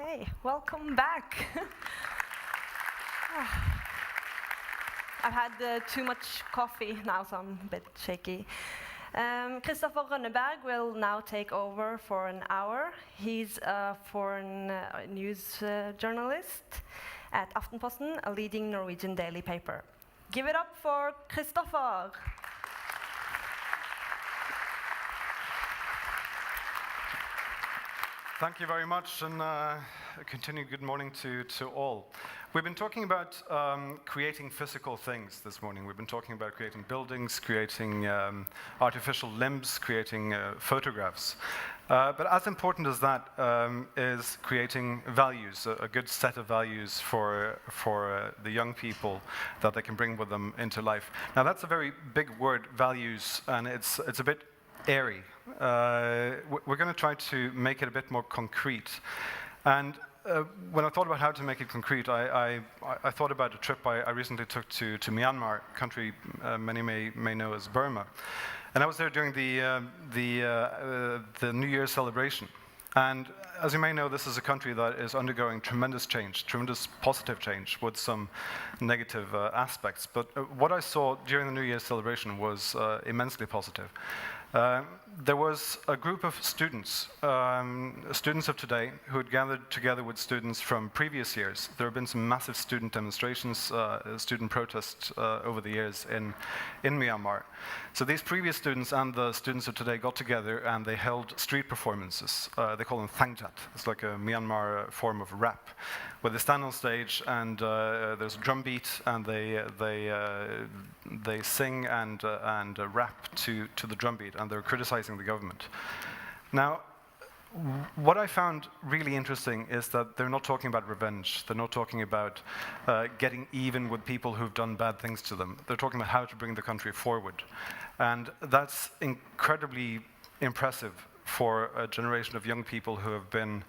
Okay, welcome back. I've had too much coffee now, so I'm a bit shaky. Kristoffer Rønneberg will now take over for an hour. He's a foreign news journalist at Aftenposten, a leading Norwegian daily paper. Give it up for Kristoffer. Thank you very much, and continued good morning to all. We've been talking about creating physical things this morning. We've been talking about creating buildings, creating artificial limbs, creating photographs. But as important as that is creating values, a good set of values for the young people that they can bring with them into life. Now that's a very big word, values, and it's a bit airy. We're going to try to make it a bit more concrete. And when I thought about how to make it concrete, I thought about a trip I recently took to Myanmar, a country many may know as Burma. And I was there during the New Year's celebration. And as you may know, this is a country that is undergoing tremendous change, tremendous positive change with some negative aspects. But what I saw during the New Year's celebration was immensely positive. There was a group of students, students of today, who had gathered together with students from previous years. There have been some massive student demonstrations, student protests over the years in Myanmar. So these previous students and the students of today got together and they held street performances. They call them Thangjat. It's like a Myanmar form of rap, where they stand on stage and there's a drum beat and they sing and rap to the drum beat, and they're criticizing the government. Now, what I found really interesting is that they're not talking about revenge. They're not talking about getting even with people who've done bad things to them. They're talking about how to bring the country forward. And that's incredibly impressive for a generation of young people who have been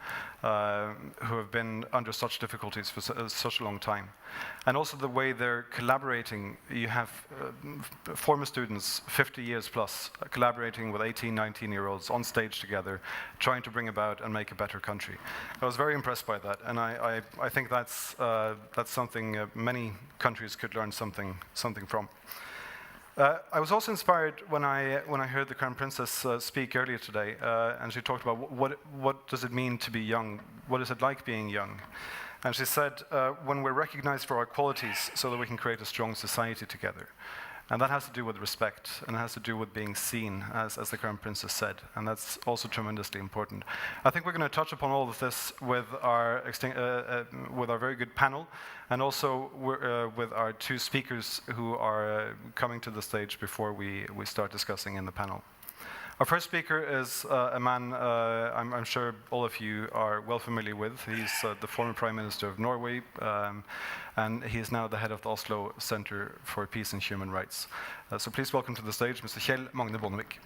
under such difficulties for such a long time. And also the way they're collaborating. You have former students, 50 years plus, collaborating with 18, 19-year-olds on stage together, trying to bring about and make a better country. I was very impressed by that, and I think that's something many countries could learn something from. I was also inspired when I heard the Crown Princess speak earlier today, and she talked about what does it mean to be young? What is it like being young? And she said, when we're recognized for our qualities so that we can create a strong society together. And that has to do with respect, and it has to do with being seen, as the Crown Princess said, and that's also tremendously important. I think we're going to touch upon all of this with our very good panel, and also with our two speakers who are coming to the stage before we start discussing in the panel. Our first speaker is a man I'm sure all of you are well familiar with. He's the former Prime Minister of Norway, and he is now the head of the Oslo Center for Peace and Human Rights. So please welcome to the stage Mr. Kjell Magne Bondevik.